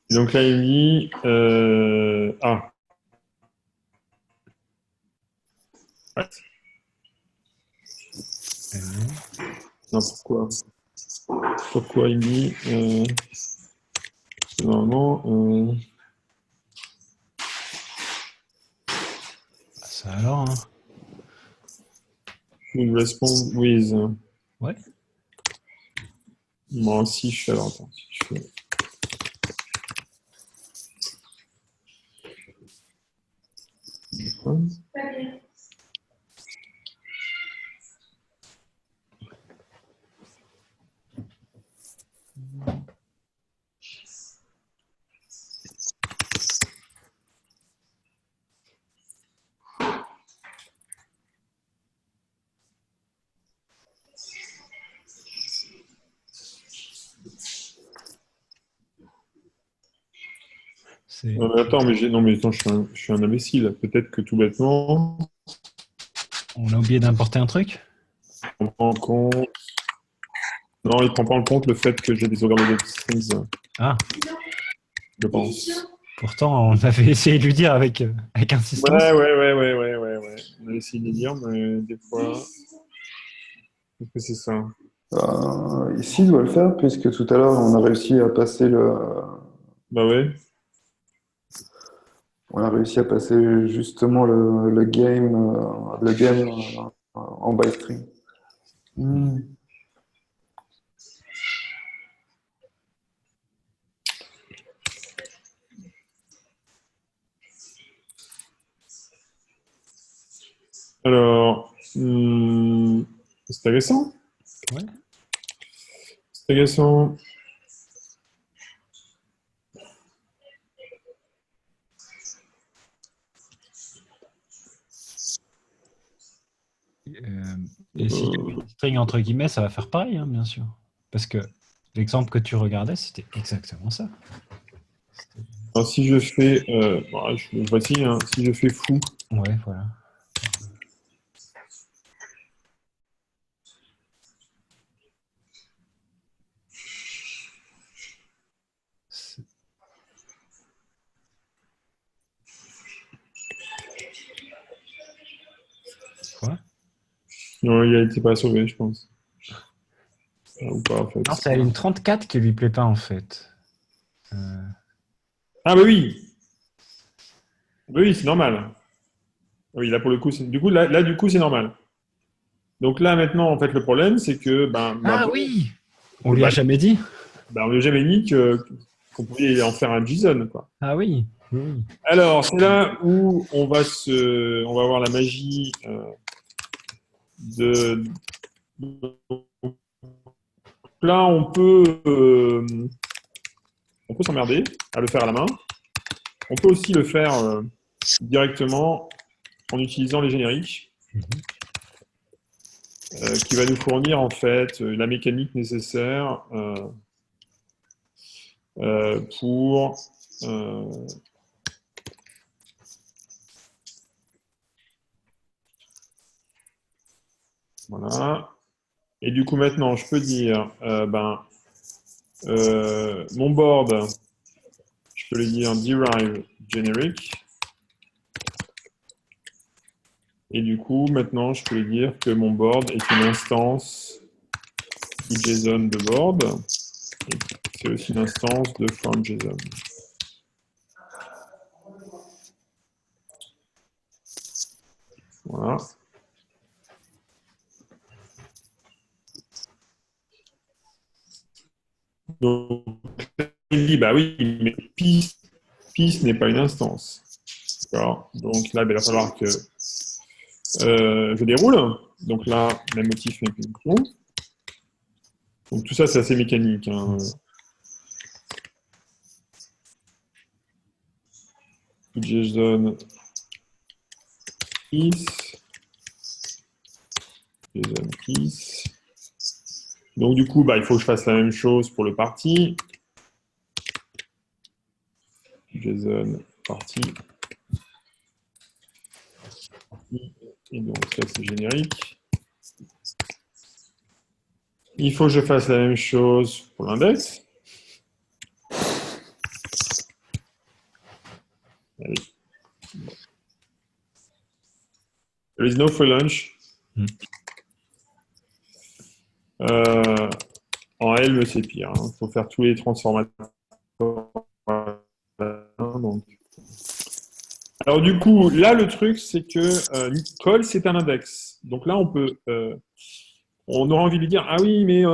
Et donc là, il dit... ah. Ouais. Non, pourquoi? Pourquoi il dit... normalement... Ça alors, hein. Should respond with... Ouais. Moi aussi, je fais... Alors, attends. Si je fais... attends, mais attends, je suis un imbécile. Peut-être que tout bêtement, On a oublié d'importer un truc? on prend en compte... Non, il prend pas en compte le fait que j'ai des overloaded strings. Ah. Je pense. Pourtant, on avait essayé de lui dire avec insistance. Ouais. On a essayé de le dire, mais des fois... Est-ce que c'est ça? Ici, il doit le faire, puisque tout à l'heure, on a réussi à passer Bah ouais. on a réussi à passer justement le game en by string. Alors, c'est agaçant. Ouais. C'est agaçant. Et si tu mets une string entre guillemets, ça va faire pareil, hein, bien sûr. Parce que l'exemple que tu regardais, c'était exactement ça. Alors, si je fais, voici, hein, si je fais fou, Ouais, voilà. C'est- Quoi? non, il a été pas sauvé, je pense. Ou pas, en fait. Non, c'est la ligne 34 qui lui plaît pas, en fait. Ah, bah oui! Bah oui, c'est normal. Oui, là, pour le coup, du coup, là, du coup, c'est normal. Donc là, maintenant, en fait, le problème, c'est que, Ah oui! On lui a jamais dit? on n'a jamais dit qu'on pouvait en faire un JSON, quoi. Ah oui, oui. Alors, c'est là où on va voir la magie de. Là, on peut s'emmerder à le faire à la main. On peut aussi le faire directement en utilisant les génériques, qui va nous fournir en fait la mécanique nécessaire pour voilà. Et du coup, maintenant, je peux dire, mon board, je peux lui dire derive generic. Et du coup, maintenant, je peux lui dire que mon board est une instance du JSON de board. Et c'est aussi une instance de from JSON. Voilà. Donc, il dit, bah oui, mais piste n'est pas une instance. D'accord. Donc là, il va falloir que je déroule. Donc là, même motif, même bouton. Donc tout ça, c'est assez mécanique. Hein. JSON piece. JSON piece. Donc du coup, il faut que je fasse la même chose pour le parti. JSON party. Et donc ça, c'est générique. Il faut que je fasse la même chose pour l'index. Allez. There is no free lunch. En Helm, c'est pire. Il faut faire tous les transformateurs. Donc. Alors du coup, là, le truc, c'est que call, c'est un index. Donc là, on aura envie de dire, ah oui, mais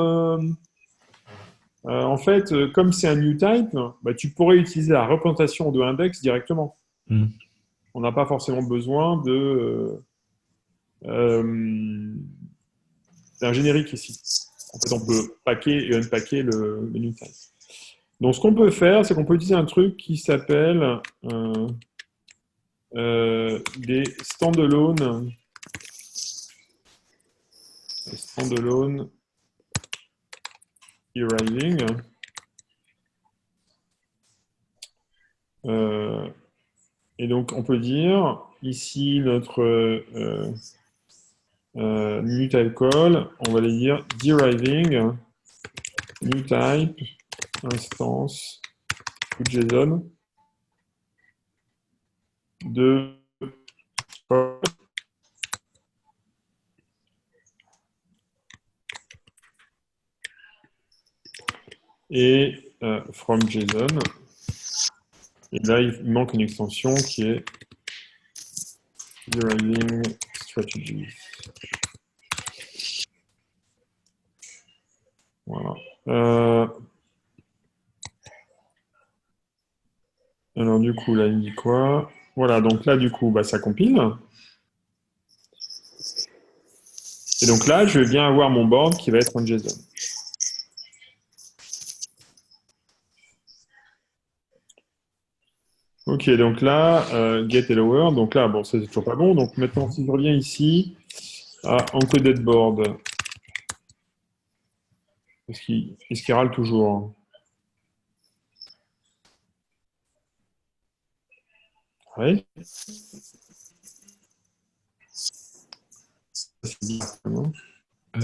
en fait, comme c'est un new type, tu pourrais utiliser la représentation de index directement. On n'a pas forcément besoin d'un générique ici. En fait, on peut packer et unpacker le new type. Donc, ce qu'on peut faire, c'est qu'on peut utiliser un truc qui s'appelle des standalone deriving. Et donc, on peut dire ici notre new type call, on va les dire deriving new type instance JSON de call. Et from JSON. Et là, il manque une extension qui est deriving strategy. Voilà. Alors du coup, là, il dit quoi? Voilà, donc là, du coup, ça compile. Et donc là, je viens avoir mon board qui va être en JSON. Ok, donc là, get et lower. Donc là, bon, ça c'est toujours pas bon. Donc maintenant, si je reviens ici, Ah, encoded board. Est-ce qu'il râle toujours? Oui.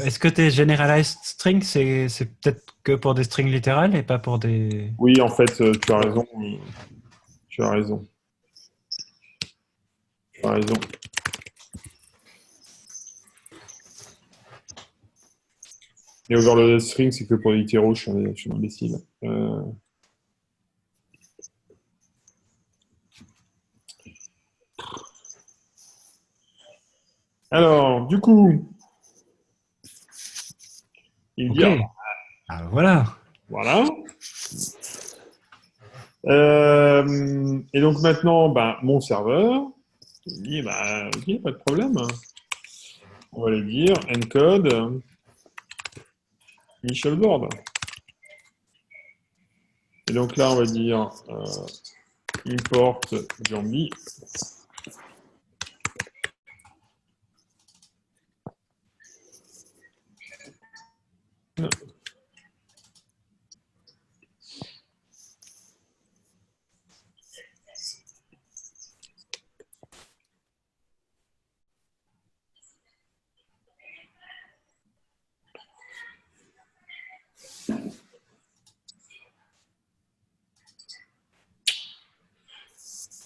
Est-ce que tes generalized strings, c'est peut-être que pour des strings littérales et pas pour des... Oui, en fait, tu as raison. Tu as raison. Tu as raison. Et overloaded string, c'est que pour les hétéros, je suis un imbécile. Alors, du coup, il dit, Ok. Ah, voilà. voilà. Et donc maintenant, mon serveur, il dit, ok, pas de problème. On va lui dire encode initial board. Et donc là, on va dire import Jambi.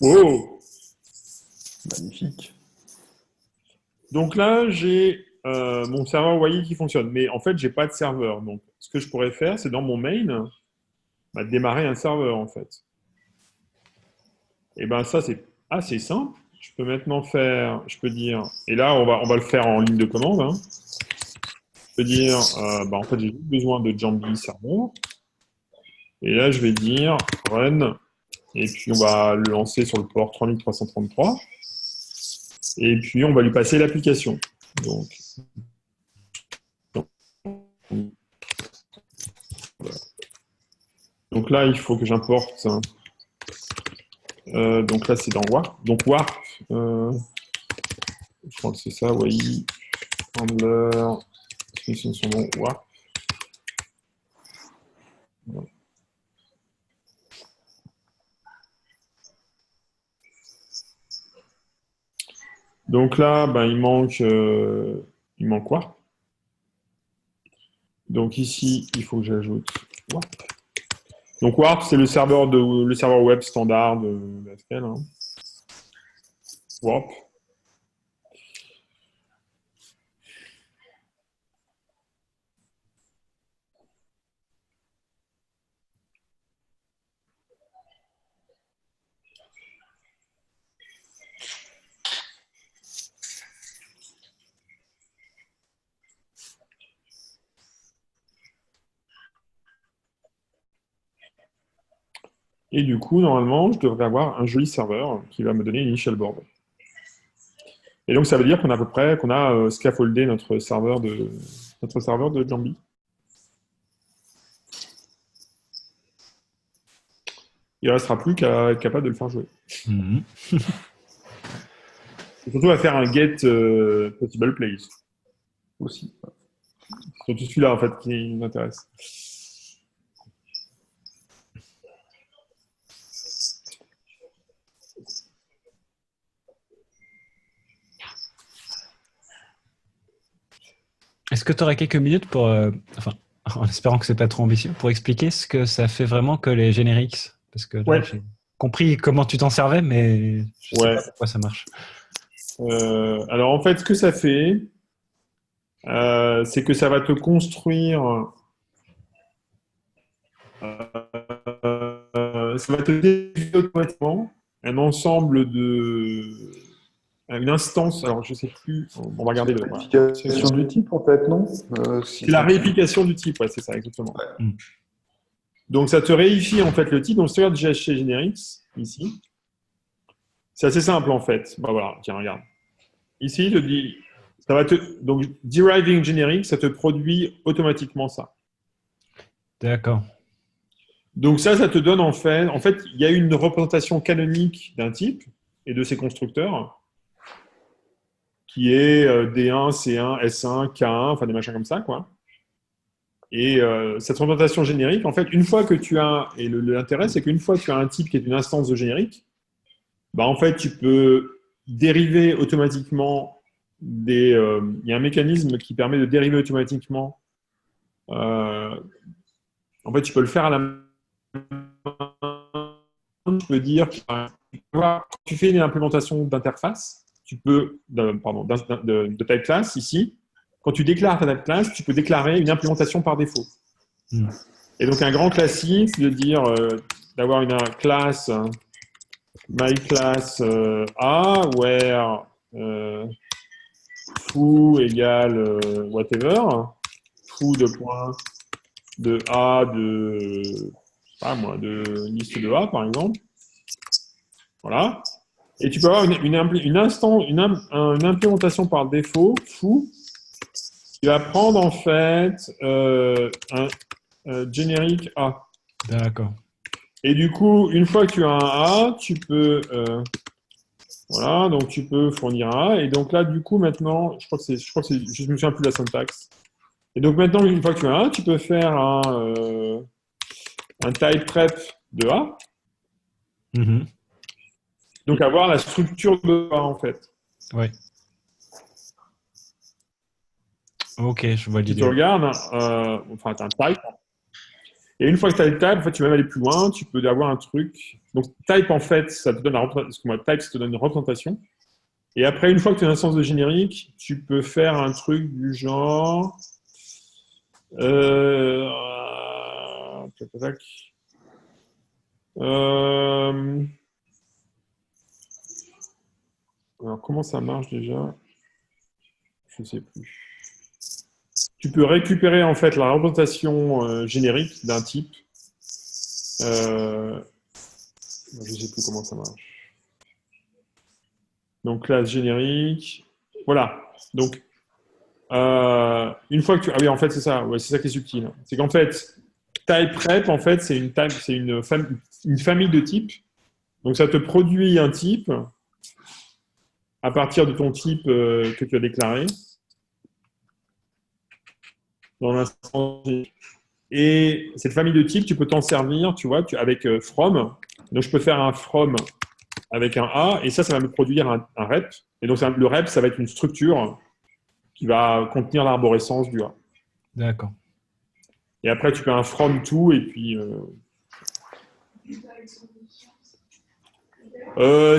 Oh! Magnifique. Donc là, j'ai mon serveur Wai qui fonctionne. Mais en fait, j'ai pas de serveur. Donc, ce que je pourrais faire, c'est dans mon main, démarrer un serveur, en fait. Et ça, c'est assez simple. Je peux maintenant faire, je peux dire, et là, on va le faire en ligne de commande. Hein. Je peux dire, en fait, j'ai juste besoin de Jambi serveur. Et là, je vais dire run. Et puis, on va le lancer sur le port 3333. Et puis, on va lui passer l'application. Donc là, il faut que j'importe. Donc là, c'est dans Warp. Donc Warp, je crois que c'est ça, Wai, handler, définition de son nom, Warp. Voilà. Donc là, il manque Warp. Donc ici, il faut que j'ajoute Warp. Donc Warp, c'est le serveur web standard de SQL. Hein. Warp. Et du coup, normalement, je devrais avoir un joli serveur qui va me donner l'initial board. Et donc, ça veut dire qu'on a scaffoldé notre serveur de Jambi. Il ne restera plus qu'à capable de le faire jouer. Mhm. Et surtout à faire un get possible place aussi. C'est surtout celui-là en fait qui m'intéresse. Est-ce que tu aurais quelques minutes pour, en espérant que c'est pas trop ambitieux, pour expliquer ce que ça fait vraiment que les generics? Parce que là, Ouais. j'ai compris comment tu t'en servais, mais je sais Ouais. pas pourquoi ça marche. Alors en fait, ce que ça fait, c'est que ça va te construire, ça va te définir automatiquement un ensemble une instance. Alors je sais plus. On va regarder. La réplication du type, en fait, non C'est la réplication du type, ouais, c'est ça, exactement. Ouais. Donc, ça te réifie, en fait, le type. Donc, si tu regardes GHC Generics, ici, c'est assez simple, en fait. Voilà, tiens, regarde. Ici, il te dit, donc, deriving generic, ça te produit automatiquement ça. D'accord. Donc, ça te donne, en fait, il y a une représentation canonique d'un type et de ses constructeurs qui est D1, C1, S1, K1, enfin des machins comme ça, quoi. Et cette représentation générique, en fait, une fois que tu as, et l'intérêt, c'est qu'une fois que tu as un type qui est une instance de générique, bah, en fait, tu peux dériver automatiquement il y a un mécanisme qui permet de dériver automatiquement. En fait, tu peux le faire à la main. Tu peux dire, quand tu fais une implémentation d'interface, tu peux, de type class ici, quand tu déclares ta type class, tu peux déclarer une implémentation par défaut. Et donc, un grand classique, c'est de dire, d'avoir une classe, my class A, where foo égale whatever, foo de point de A de liste de A, par exemple. Voilà. Et tu peux avoir une implémentation par défaut, foo, qui va prendre en fait un générique A. D'accord. Et du coup, une fois que tu as un A, tu peux voilà, donc tu peux fournir un A. Et donc là, du coup, maintenant, je me souviens plus de la syntaxe. Et donc maintenant, une fois que tu as un A, tu peux faire un type prep de A. Donc avoir la structure de A en fait. Ouais. Ok, je vois Si l'idée. tu regardes, enfin, tu as un type. Et une fois que tu as le type, en fait, tu peux même aller plus loin, tu peux avoir un truc. Donc type, en fait, ça te donne type, ça te donne une représentation. Et après, une fois que tu as un sens de générique, tu peux faire un truc du genre. Alors, comment ça marche déjà? Je ne sais plus. Tu peux récupérer en fait la représentation générique d'un type. Je ne sais plus comment ça marche. Donc classe générique. Voilà. Donc une fois que tu... Ah oui, en fait, c'est ça. Ouais, c'est ça qui est subtil. C'est qu'en fait, type rep, en fait, c'est une famille de types. Donc ça te produit un type à partir de ton type que tu as déclaré dans l'instance. Et cette famille de types, tu peux t'en servir, tu vois, avec from. Donc je peux faire un from avec un A, et ça va me produire un rep. Et donc le rep, ça va être une structure qui va contenir l'arborescence du A. D'accord. Et après, tu fais un from to, et puis...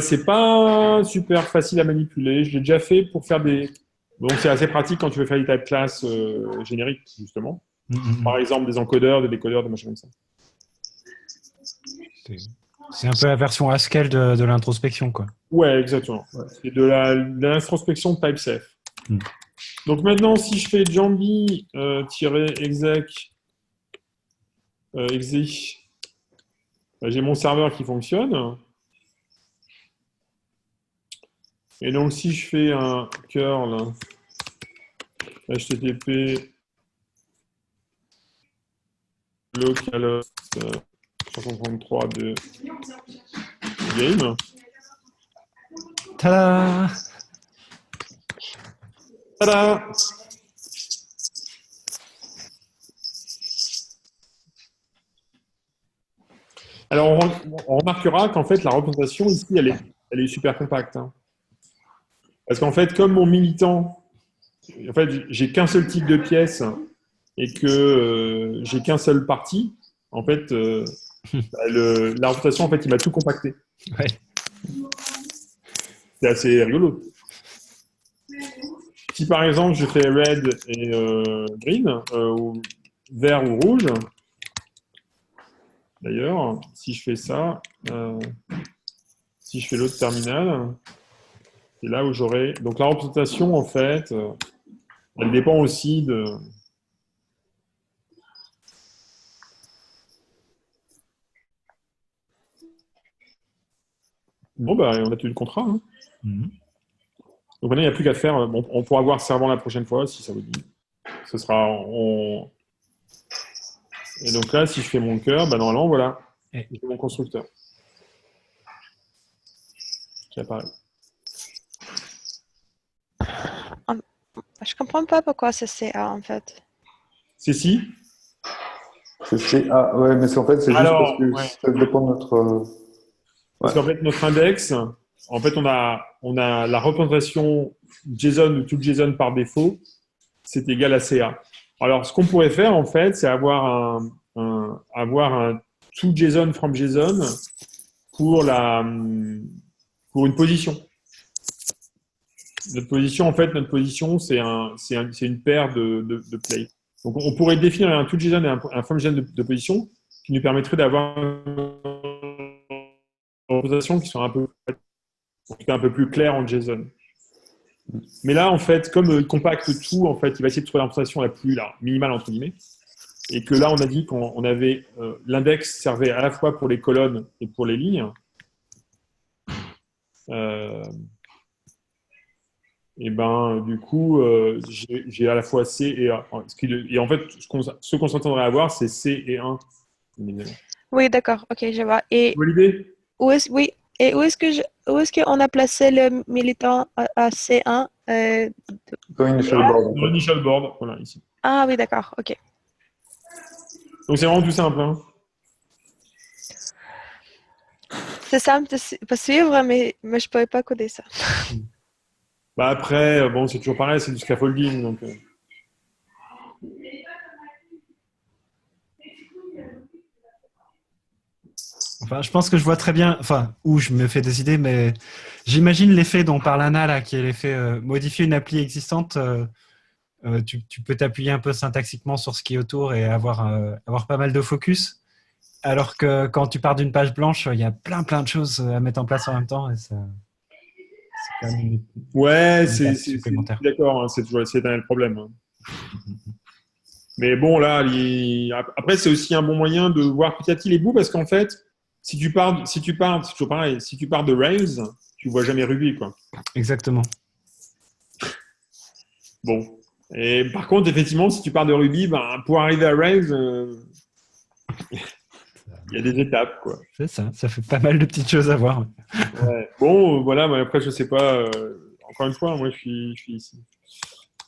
c'est pas super facile à manipuler. Je l'ai déjà fait pour faire des... Donc c'est assez pratique quand tu veux faire des type class génériques, justement. Par exemple, des encodeurs, des décodeurs, des machins comme ça. C'est un peu la version Haskell de l'introspection, quoi. Ouais, exactement. Ouais. C'est de l'introspection type safe. Donc maintenant, si je fais jambi-exec exe, j'ai mon serveur qui fonctionne. Et donc, si je fais un curl http localhost 333 de game. Tada! Tada! Alors, on remarquera qu'en fait, la représentation ici, elle est super compacte. Hein. Parce qu'en fait, comme mon militant, en fait, j'ai qu'un seul type de pièce et que j'ai qu'un seul parti, en fait, la représentation, en fait, il m'a tout compacté. Ouais. C'est assez rigolo. Si par exemple, je fais red et green, ou vert ou rouge, d'ailleurs, si je fais ça, si je fais l'autre terminal, c'est là où j'aurai... Donc la représentation, en fait, elle dépend aussi de... Bon, bah, on a tenu le contrat. Hein. Donc maintenant, il n'y a plus qu'à faire. Bon, on pourra voir servant la prochaine fois, si ça vous dit. Ce sera... Et donc là, si je fais mon cœur, bah, normalement, voilà. J'ai mon constructeur qui apparaît. Je comprends pas pourquoi c'est CA en fait. C'est si. C'est CA. Ouais, mais en fait, c'est juste Alors, parce que ouais. ça dépend de notre. Parce qu'en fait, notre index, en fait, on a la représentation JSON ou tout JSON par défaut, c'est égal à CA. Alors, ce qu'on pourrait faire, en fait, c'est avoir avoir un to JSON from JSON pour pour une position. Notre position, c'est une paire de play. Donc, on pourrait définir un to JSON et un from JSON de position qui nous permettrait d'avoir une représentation qui soit un peu plus claire en JSON. Mais là, en fait, comme il compacte tout, en fait, il va essayer de trouver la représentation la plus minimale, entre guillemets. Et que là, on a dit qu'on avait l'index servait à la fois pour les colonnes et pour les lignes. Et ben, du coup, j'ai à la fois C et A. Et en fait, ce qu'on s'entendrait avoir, c'est C et 1. Oui, d'accord. Ok, je vois. Et Vous voyez l'idée? oui. Et où est-ce qu'on a placé le militant à C1 Dans Initial Board. En Dans fait. l'initial board, voilà, ici. Ah oui, d'accord. Ok. Donc, c'est vraiment tout simple. Hein. C'est simple de suivre, mais je ne pouvais pas coder ça. Bah après, bon, c'est toujours pareil, c'est du scaffolding. Donc, Enfin, je pense que je vois très bien, enfin, où je me fais des idées, mais j'imagine l'effet dont parle Anna, là, qui est l'effet modifier une appli existante. Tu peux t'appuyer un peu syntaxiquement sur ce qui est autour et avoir pas mal de focus. Alors que quand tu pars d'une page blanche, il y a plein de choses à mettre en place en même temps. Et c'est quand même ouais, une étape supplémentaire. d'accord, hein, c'est toujours le problème. Hein. Mais bon, là, après, c'est aussi un bon moyen de voir petit à petit les bouts parce qu'en fait, c'est toujours pareil, si tu pars de Rails, tu vois jamais Ruby, quoi. Exactement. Bon. Et par contre, effectivement, si tu pars de Ruby, ben, pour arriver à Rails, il y a des étapes, quoi. C'est ça. Ça fait pas mal de petites choses à voir. Ouais. Bon, voilà, mais après, je sais pas. Encore une fois, moi, je suis ici.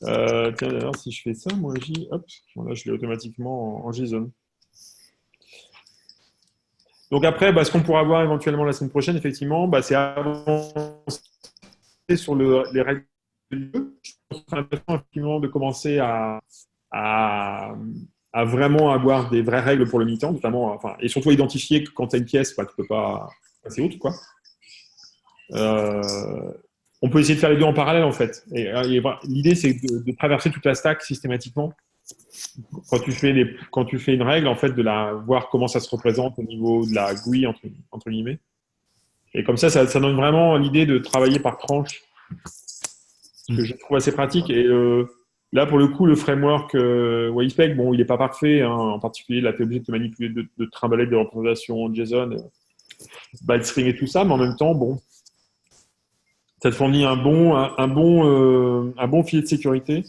Tiens, d'ailleurs, si je fais ça, moi, hop, voilà, je l'ai automatiquement en JSON. Donc après, bah, ce qu'on pourra voir éventuellement la semaine prochaine, effectivement, bah, c'est avancer sur les règles du jeu. Je pense que c'est intéressant effectivement de commencer à vraiment avoir des vraies règles pour le militant, notamment, enfin, et surtout identifier que quand tu as une pièce, bah, tu peux pas passer outre, quoi. On peut essayer de faire les deux en parallèle, en fait. Et l'idée, c'est de traverser toute la stack systématiquement. Quand tu fais une règle, en fait, de voir comment ça se représente au niveau de la GUI, entre guillemets. Et comme ça donne vraiment l'idée de travailler par tranche, ce que je trouve assez pratique. Et là, pour le coup, le framework WaySpec, bon, il n'est pas parfait. Hein, en particulier, là, tu es obligé de te manipuler, de trimballer des représentations JSON, byte string et tout ça. Mais en même temps, bon, ça te fournit un bon filet de sécurité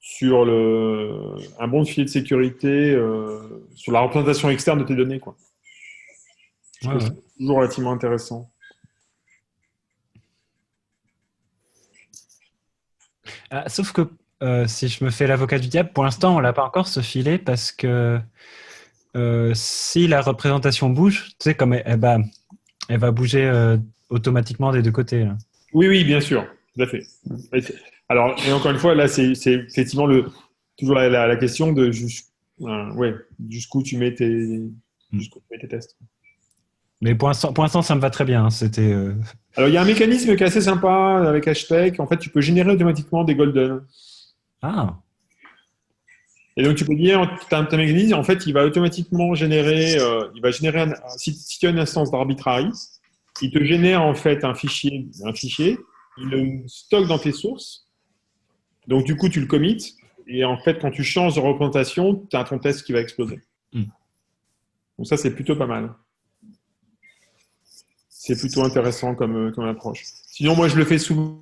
sur un bon filet de sécurité sur la représentation externe de tes données, quoi. Ouais. C'est toujours relativement intéressant. Ah, sauf que si je me fais l'avocat du diable, pour l'instant, on l'a pas encore ce filet parce que si la représentation bouge, tu sais, comme elle va bouger automatiquement des deux côtés. Là. Oui, bien sûr, tout à fait. Alors, et encore une fois, là, c'est effectivement toujours la question de jusqu'où tu mets tes tests. Mais pour l'instant, ça me va très bien. Hein. C'était. Alors, il y a un mécanisme qui est assez sympa avec Hashtag. En fait, tu peux générer automatiquement des golden. Ah. Et donc, tu peux dire, tu as un mécanisme, en fait, il va automatiquement générer, si tu as une instance d'arbitrary, il te génère en fait un fichier, il le stocke dans tes sources. Donc, du coup, tu le commits. Et en fait, quand tu changes de représentation, tu as ton test qui va exploser. Donc, ça, c'est plutôt pas mal. C'est plutôt intéressant comme approche. Sinon, moi, je le fais souvent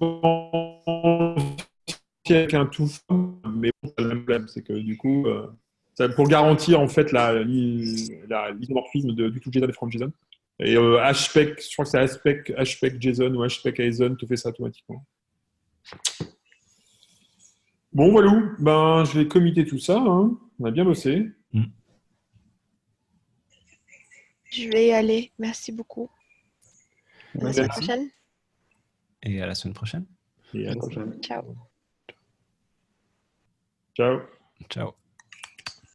avec un tout, mais bon, c'est le même problème. C'est que du coup, pour garantir en fait l'isomorphisme du tout JSON et from JSON. Et HSpec, je crois que c'est HSpec JSON ou HSpec JSON te fait ça automatiquement. Bon, Walou, ben, je vais comiter tout ça. Hein. On a bien bossé. Je vais y aller. Merci beaucoup. À la semaine Merci. prochaine. Et à la semaine prochaine. Et à la prochaine. Ciao. Ciao. Ciao.